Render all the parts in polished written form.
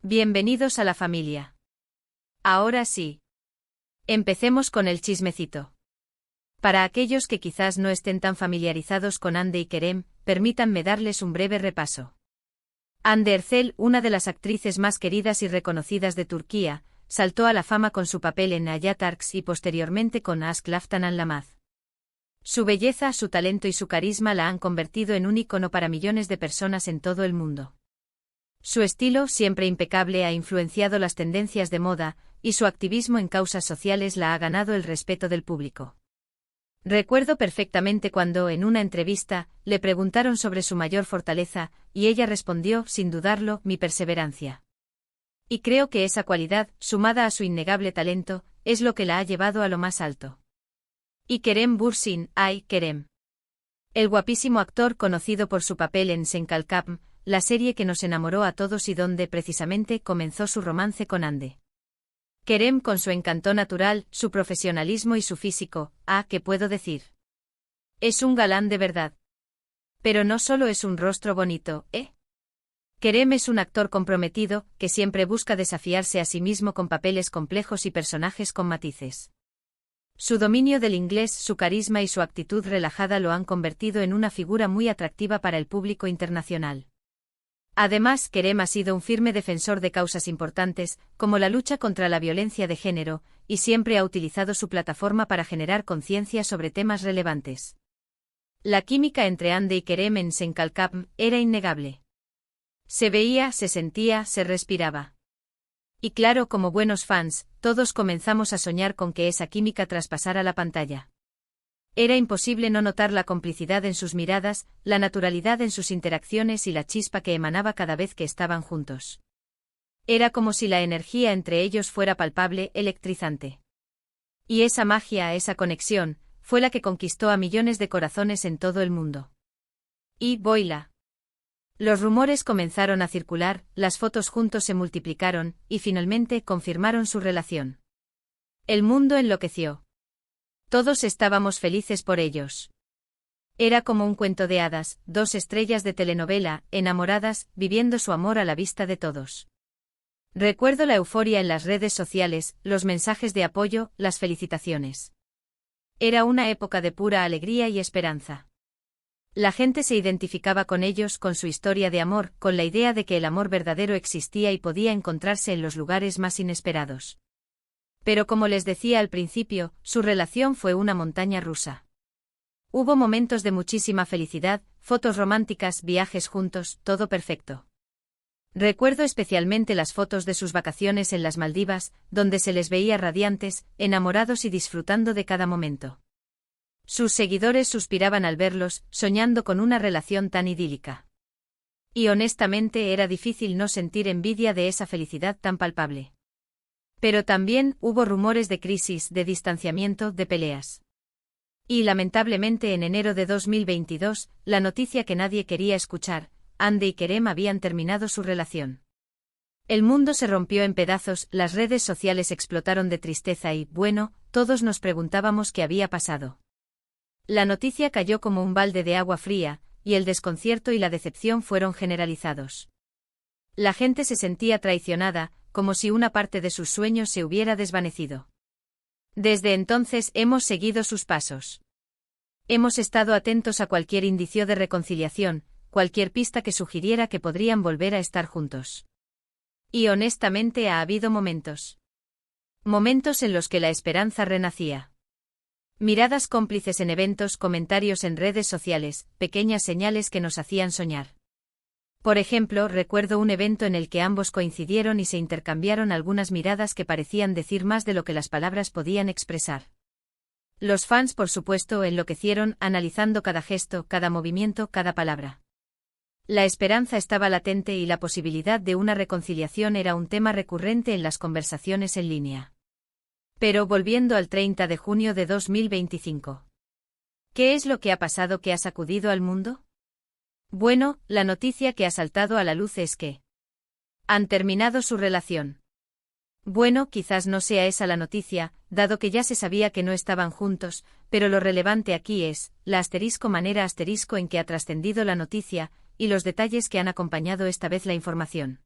Bienvenidos a la familia. Ahora sí. Empecemos con el chismecito. Para aquellos que quizás no estén tan familiarizados con Hande y Kerem, permítanme darles un breve repaso. Hande Erçel, una de las actrices más queridas y reconocidas de Turquía, saltó a la fama con su papel en Hayat Arks y posteriormente con Aşk Laftan Anlamaz. Su belleza, su talento y su carisma la han convertido en un ícono para millones de personas en todo el mundo. Su estilo, siempre impecable, ha influenciado las tendencias de moda, y su activismo en causas sociales la ha ganado el respeto del público. Recuerdo perfectamente cuando, en una entrevista, le preguntaron sobre su mayor fortaleza, y ella respondió, sin dudarlo, mi perseverancia. Y creo que esa cualidad, sumada a su innegable talento, es lo que la ha llevado a lo más alto. Y Kerem Bürsin, ay, Kerem. El guapísimo actor conocido por su papel en Sen Kalkam, la serie que nos enamoró a todos y donde precisamente comenzó su romance con Hande. Kerem, con su encanto natural, su profesionalismo y su físico, ¿qué puedo decir? Es un galán de verdad. Pero no solo es un rostro bonito, Kerem es un actor comprometido, que siempre busca desafiarse a sí mismo con papeles complejos y personajes con matices. Su dominio del inglés, su carisma y su actitud relajada lo han convertido en una figura muy atractiva para el público internacional. Además, Kerem ha sido un firme defensor de causas importantes, como la lucha contra la violencia de género, y siempre ha utilizado su plataforma para generar conciencia sobre temas relevantes. La química entre Hande y Kerem en Sen Kalkam era innegable. Se veía, se sentía, se respiraba. Y claro, como buenos fans, todos comenzamos a soñar con que esa química traspasara la pantalla. Era imposible no notar la complicidad en sus miradas, la naturalidad en sus interacciones y la chispa que emanaba cada vez que estaban juntos. Era como si la energía entre ellos fuera palpable, electrizante. Y esa magia, esa conexión, fue la que conquistó a millones de corazones en todo el mundo. Y voila. Los rumores comenzaron a circular, las fotos juntos se multiplicaron, y finalmente confirmaron su relación. El mundo enloqueció. Todos estábamos felices por ellos. Era como un cuento de hadas, dos estrellas de telenovela, enamoradas, viviendo su amor a la vista de todos. Recuerdo la euforia en las redes sociales, los mensajes de apoyo, las felicitaciones. Era una época de pura alegría y esperanza. La gente se identificaba con ellos, con su historia de amor, con la idea de que el amor verdadero existía y podía encontrarse en los lugares más inesperados. Pero como les decía al principio, su relación fue una montaña rusa. Hubo momentos de muchísima felicidad, fotos románticas, viajes juntos, todo perfecto. Recuerdo especialmente las fotos de sus vacaciones en las Maldivas, donde se les veía radiantes, enamorados y disfrutando de cada momento. Sus seguidores suspiraban al verlos, soñando con una relación tan idílica. Y honestamente era difícil no sentir envidia de esa felicidad tan palpable. Pero también hubo rumores de crisis, de distanciamiento, de peleas. Y lamentablemente en enero de 2022, la noticia que nadie quería escuchar, Hande y Kerem habían terminado su relación. El mundo se rompió en pedazos, las redes sociales explotaron de tristeza y, bueno, todos nos preguntábamos qué había pasado. La noticia cayó como un balde de agua fría, y el desconcierto y la decepción fueron generalizados. La gente se sentía traicionada, como si una parte de sus sueños se hubiera desvanecido. Desde entonces hemos seguido sus pasos. Hemos estado atentos a cualquier indicio de reconciliación, cualquier pista que sugiriera que podrían volver a estar juntos. Y honestamente ha habido momentos. Momentos en los que la esperanza renacía. Miradas cómplices en eventos, comentarios en redes sociales, pequeñas señales que nos hacían soñar. Por ejemplo, recuerdo un evento en el que ambos coincidieron y se intercambiaron algunas miradas que parecían decir más de lo que las palabras podían expresar. Los fans, por supuesto, enloquecieron, analizando cada gesto, cada movimiento, cada palabra. La esperanza estaba latente y la posibilidad de una reconciliación era un tema recurrente en las conversaciones en línea. Pero volviendo al 30 de junio de 2025. ¿Qué es lo que ha pasado que ha sacudido al mundo? Bueno, la noticia que ha saltado a la luz es que han terminado su relación. Bueno, quizás no sea esa la noticia, dado que ya se sabía que no estaban juntos, pero lo relevante aquí es la manera en que ha trascendido la noticia, y los detalles que han acompañado esta vez la información.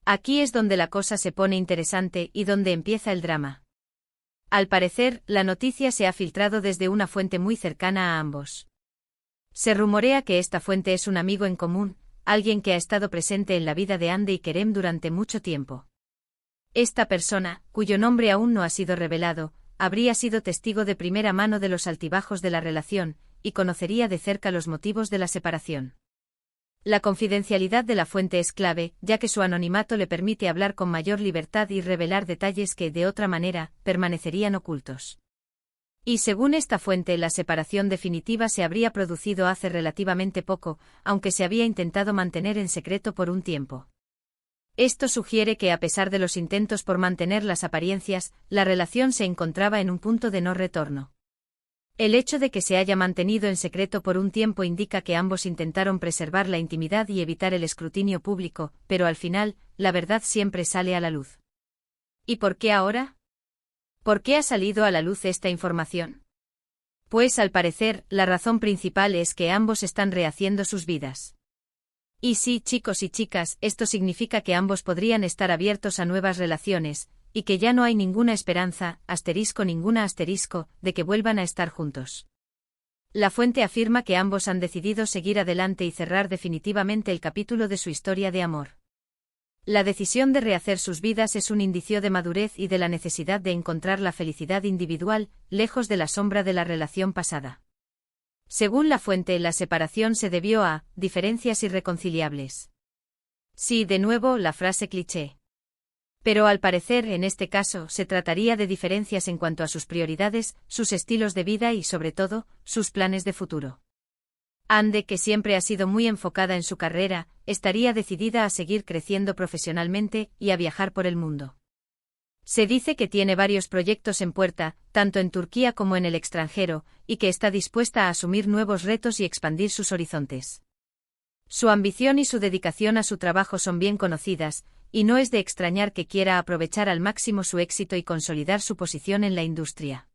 Aquí es donde la cosa se pone interesante y donde empieza el drama. Al parecer, la noticia se ha filtrado desde una fuente muy cercana a ambos. Se rumorea que esta fuente es un amigo en común, alguien que ha estado presente en la vida de Andy y Kerem durante mucho tiempo. Esta persona, cuyo nombre aún no ha sido revelado, habría sido testigo de primera mano de los altibajos de la relación, y conocería de cerca los motivos de la separación. La confidencialidad de la fuente es clave, ya que su anonimato le permite hablar con mayor libertad y revelar detalles que, de otra manera, permanecerían ocultos. Y según esta fuente, la separación definitiva se habría producido hace relativamente poco, aunque se había intentado mantener en secreto por un tiempo. Esto sugiere que, a pesar de los intentos por mantener las apariencias, la relación se encontraba en un punto de no retorno. El hecho de que se haya mantenido en secreto por un tiempo indica que ambos intentaron preservar la intimidad y evitar el escrutinio público, pero al final, la verdad siempre sale a la luz. ¿Y por qué ahora? ¿Por qué ha salido a la luz esta información? Pues al parecer, la razón principal es que ambos están rehaciendo sus vidas. Y sí, chicos y chicas, esto significa que ambos podrían estar abiertos a nuevas relaciones, y que ya no hay ninguna esperanza, ninguna, de que vuelvan a estar juntos. La fuente afirma que ambos han decidido seguir adelante y cerrar definitivamente el capítulo de su historia de amor. La decisión de rehacer sus vidas es un indicio de madurez y de la necesidad de encontrar la felicidad individual, lejos de la sombra de la relación pasada. Según la fuente, la separación se debió a diferencias irreconciliables. Sí, de nuevo, la frase cliché. Pero al parecer, en este caso, se trataría de diferencias en cuanto a sus prioridades, sus estilos de vida y, sobre todo, sus planes de futuro. Ande, que siempre ha sido muy enfocada en su carrera, estaría decidida a seguir creciendo profesionalmente y a viajar por el mundo. Se dice que tiene varios proyectos en puerta, tanto en Turquía como en el extranjero, y que está dispuesta a asumir nuevos retos y expandir sus horizontes. Su ambición y su dedicación a su trabajo son bien conocidas, y no es de extrañar que quiera aprovechar al máximo su éxito y consolidar su posición en la industria.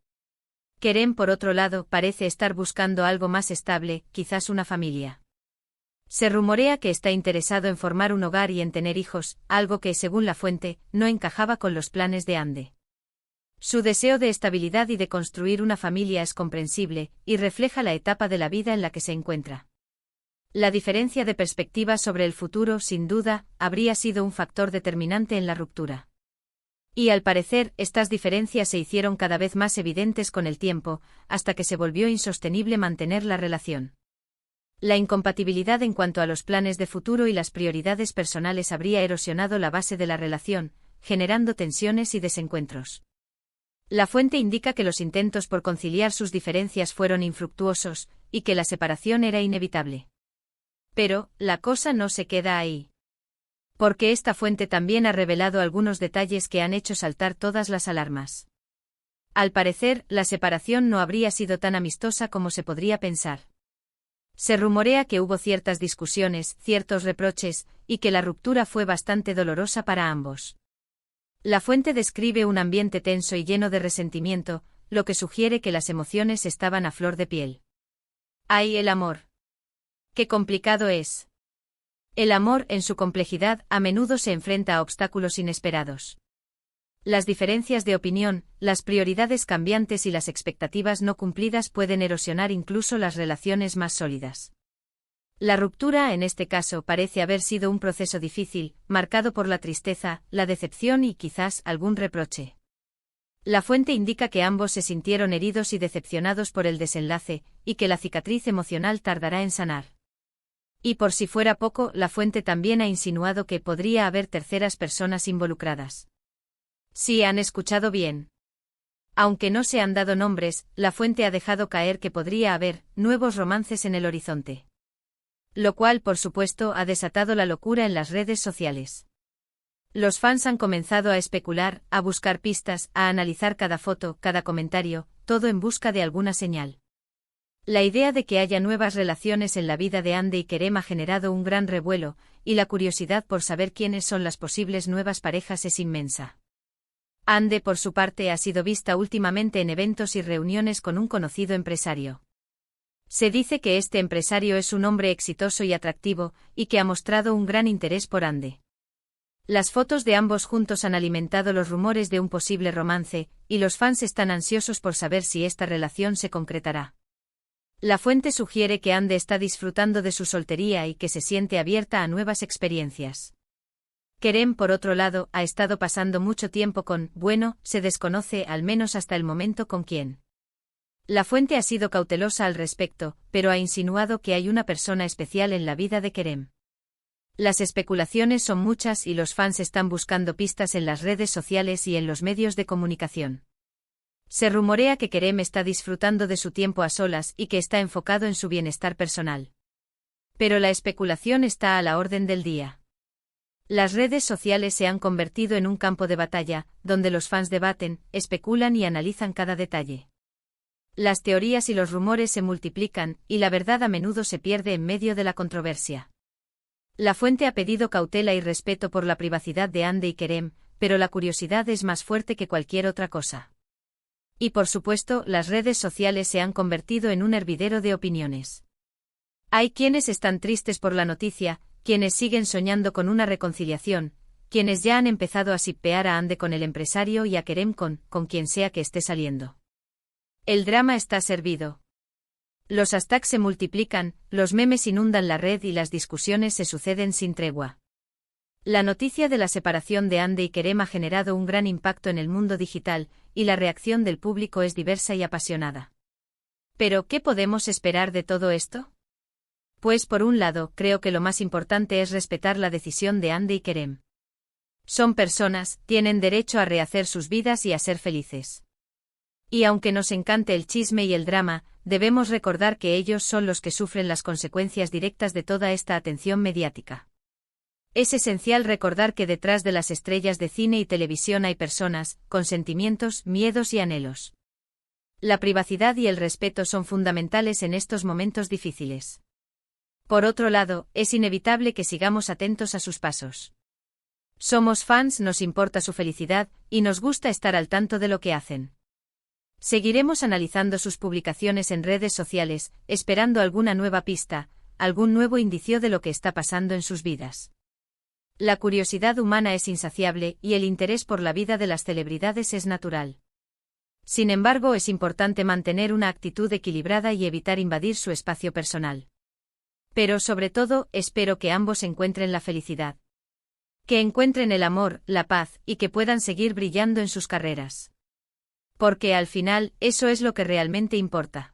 Kerem, por otro lado, parece estar buscando algo más estable, quizás una familia. Se rumorea que está interesado en formar un hogar y en tener hijos, algo que, según la fuente, no encajaba con los planes de Ande. Su deseo de estabilidad y de construir una familia es comprensible, y refleja la etapa de la vida en la que se encuentra. La diferencia de perspectiva sobre el futuro, sin duda, habría sido un factor determinante en la ruptura. Y al parecer, estas diferencias se hicieron cada vez más evidentes con el tiempo, hasta que se volvió insostenible mantener la relación. La incompatibilidad en cuanto a los planes de futuro y las prioridades personales habría erosionado la base de la relación, generando tensiones y desencuentros. La fuente indica que los intentos por conciliar sus diferencias fueron infructuosos, y que la separación era inevitable. Pero, la cosa no se queda ahí. Porque esta fuente también ha revelado algunos detalles que han hecho saltar todas las alarmas. Al parecer, la separación no habría sido tan amistosa como se podría pensar. Se rumorea que hubo ciertas discusiones, ciertos reproches, y que la ruptura fue bastante dolorosa para ambos. La fuente describe un ambiente tenso y lleno de resentimiento, lo que sugiere que las emociones estaban a flor de piel. ¡Ay, el amor! ¡Qué complicado es! El amor, en su complejidad, a menudo se enfrenta a obstáculos inesperados. Las diferencias de opinión, las prioridades cambiantes y las expectativas no cumplidas pueden erosionar incluso las relaciones más sólidas. La ruptura, en este caso, parece haber sido un proceso difícil, marcado por la tristeza, la decepción y quizás algún reproche. La fuente indica que ambos se sintieron heridos y decepcionados por el desenlace, y que la cicatriz emocional tardará en sanar. Y por si fuera poco, la fuente también ha insinuado que podría haber terceras personas involucradas. Sí, han escuchado bien. Aunque no se han dado nombres, la fuente ha dejado caer que podría haber nuevos romances en el horizonte. Lo cual, por supuesto, ha desatado la locura en las redes sociales. Los fans han comenzado a especular, a buscar pistas, a analizar cada foto, cada comentario, todo en busca de alguna señal. La idea de que haya nuevas relaciones en la vida de Ande y Kerem ha generado un gran revuelo, y la curiosidad por saber quiénes son las posibles nuevas parejas es inmensa. Ande, por su parte, ha sido vista últimamente en eventos y reuniones con un conocido empresario. Se dice que este empresario es un hombre exitoso y atractivo, y que ha mostrado un gran interés por Ande. Las fotos de ambos juntos han alimentado los rumores de un posible romance, y los fans están ansiosos por saber si esta relación se concretará. La fuente sugiere que Ande está disfrutando de su soltería y que se siente abierta a nuevas experiencias. Kerem, por otro lado, ha estado pasando mucho tiempo con, bueno, se desconoce al menos hasta el momento con quién. La fuente ha sido cautelosa al respecto, pero ha insinuado que hay una persona especial en la vida de Kerem. Las especulaciones son muchas y los fans están buscando pistas en las redes sociales y en los medios de comunicación. Se rumorea que Kerem está disfrutando de su tiempo a solas y que está enfocado en su bienestar personal. Pero la especulación está a la orden del día. Las redes sociales se han convertido en un campo de batalla, donde los fans debaten, especulan y analizan cada detalle. Las teorías y los rumores se multiplican, y la verdad a menudo se pierde en medio de la controversia. La fuente ha pedido cautela y respeto por la privacidad de Ande y Kerem, pero la curiosidad es más fuerte que cualquier otra cosa. Y por supuesto, las redes sociales se han convertido en un hervidero de opiniones. Hay quienes están tristes por la noticia, quienes siguen soñando con una reconciliación, quienes ya han empezado a shippear a Ande con el empresario y a Kerem con quien sea que esté saliendo. El drama está servido. Los hashtags se multiplican, los memes inundan la red y las discusiones se suceden sin tregua. La noticia de la separación de Ande y Kerem ha generado un gran impacto en el mundo digital, y la reacción del público es diversa y apasionada. ¿Pero qué podemos esperar de todo esto? Pues por un lado, creo que lo más importante es respetar la decisión de Ande y Kerem. Son personas, tienen derecho a rehacer sus vidas y a ser felices. Y aunque nos encante el chisme y el drama, debemos recordar que ellos son los que sufren las consecuencias directas de toda esta atención mediática. Es esencial recordar que detrás de las estrellas de cine y televisión hay personas, con sentimientos, miedos y anhelos. La privacidad y el respeto son fundamentales en estos momentos difíciles. Por otro lado, es inevitable que sigamos atentos a sus pasos. Somos fans, nos importa su felicidad, y nos gusta estar al tanto de lo que hacen. Seguiremos analizando sus publicaciones en redes sociales, esperando alguna nueva pista, algún nuevo indicio de lo que está pasando en sus vidas. La curiosidad humana es insaciable y el interés por la vida de las celebridades es natural. Sin embargo, es importante mantener una actitud equilibrada y evitar invadir su espacio personal. Pero sobre todo, espero que ambos encuentren la felicidad. Que encuentren el amor, la paz, y que puedan seguir brillando en sus carreras. Porque al final, eso es lo que realmente importa.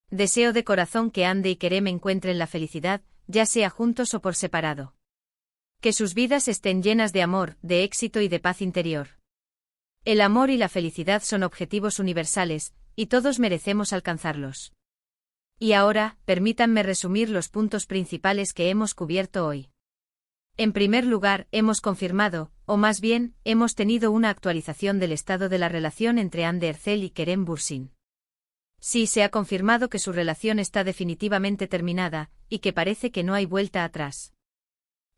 Deseo de corazón que Ande y Kerem encuentren la felicidad, ya sea juntos o por separado. Que sus vidas estén llenas de amor, de éxito y de paz interior. El amor y la felicidad son objetivos universales, y todos merecemos alcanzarlos. Y ahora, permítanme resumir los puntos principales que hemos cubierto hoy. En primer lugar, hemos confirmado, o más bien, hemos tenido una actualización del estado de la relación entre Hande Erçel y Kerem Bürsin. Sí, se ha confirmado que su relación está definitivamente terminada, y que parece que no hay vuelta atrás.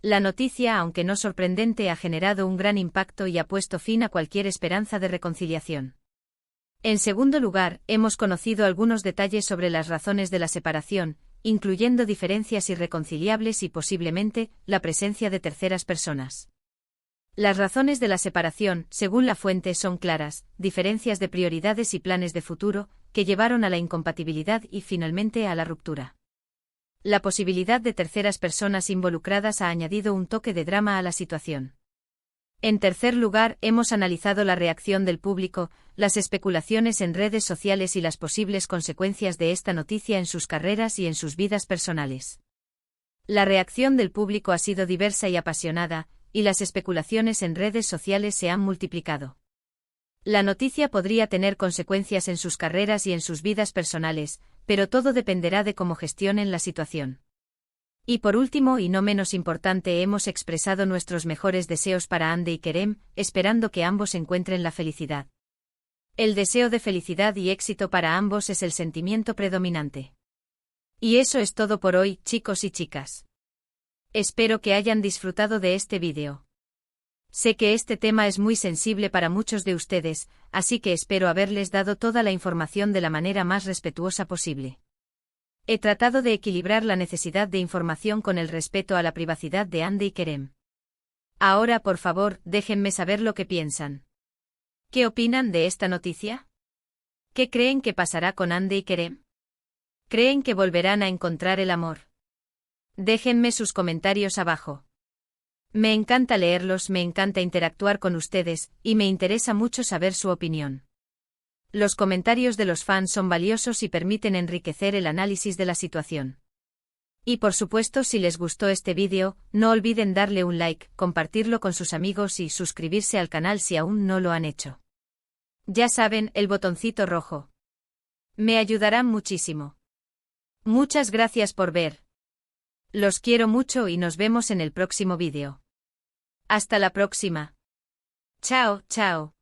La noticia, aunque no sorprendente, ha generado un gran impacto y ha puesto fin a cualquier esperanza de reconciliación. En segundo lugar, hemos conocido algunos detalles sobre las razones de la separación, incluyendo diferencias irreconciliables y posiblemente, la presencia de terceras personas. Las razones de la separación, según la fuente, son claras: diferencias de prioridades y planes de futuro, que llevaron a la incompatibilidad y finalmente a la ruptura. La posibilidad de terceras personas involucradas ha añadido un toque de drama a la situación. En tercer lugar, hemos analizado la reacción del público, las especulaciones en redes sociales y las posibles consecuencias de esta noticia en sus carreras y en sus vidas personales. La reacción del público ha sido diversa y apasionada, y las especulaciones en redes sociales se han multiplicado. La noticia podría tener consecuencias en sus carreras y en sus vidas personales, pero todo dependerá de cómo gestionen la situación. Y por último y no menos importante, hemos expresado nuestros mejores deseos para Hande y Kerem, esperando que ambos encuentren la felicidad. El deseo de felicidad y éxito para ambos es el sentimiento predominante. Y eso es todo por hoy, chicos y chicas. Espero que hayan disfrutado de este vídeo. Sé que este tema es muy sensible para muchos de ustedes, así que espero haberles dado toda la información de la manera más respetuosa posible. He tratado de equilibrar la necesidad de información con el respeto a la privacidad de Hande y Kerem. Ahora, por favor, déjenme saber lo que piensan. ¿Qué opinan de esta noticia? ¿Qué creen que pasará con Andy y Kerem? ¿Creen que volverán a encontrar el amor? Déjenme sus comentarios abajo. Me encanta leerlos, me encanta interactuar con ustedes, y me interesa mucho saber su opinión. Los comentarios de los fans son valiosos y permiten enriquecer el análisis de la situación. Y por supuesto, si les gustó este vídeo, no olviden darle un like, compartirlo con sus amigos y suscribirse al canal si aún no lo han hecho. Ya saben, el botoncito rojo. Me ayudarán muchísimo. Muchas gracias por ver. Los quiero mucho y nos vemos en el próximo vídeo. Hasta la próxima. Chao, chao.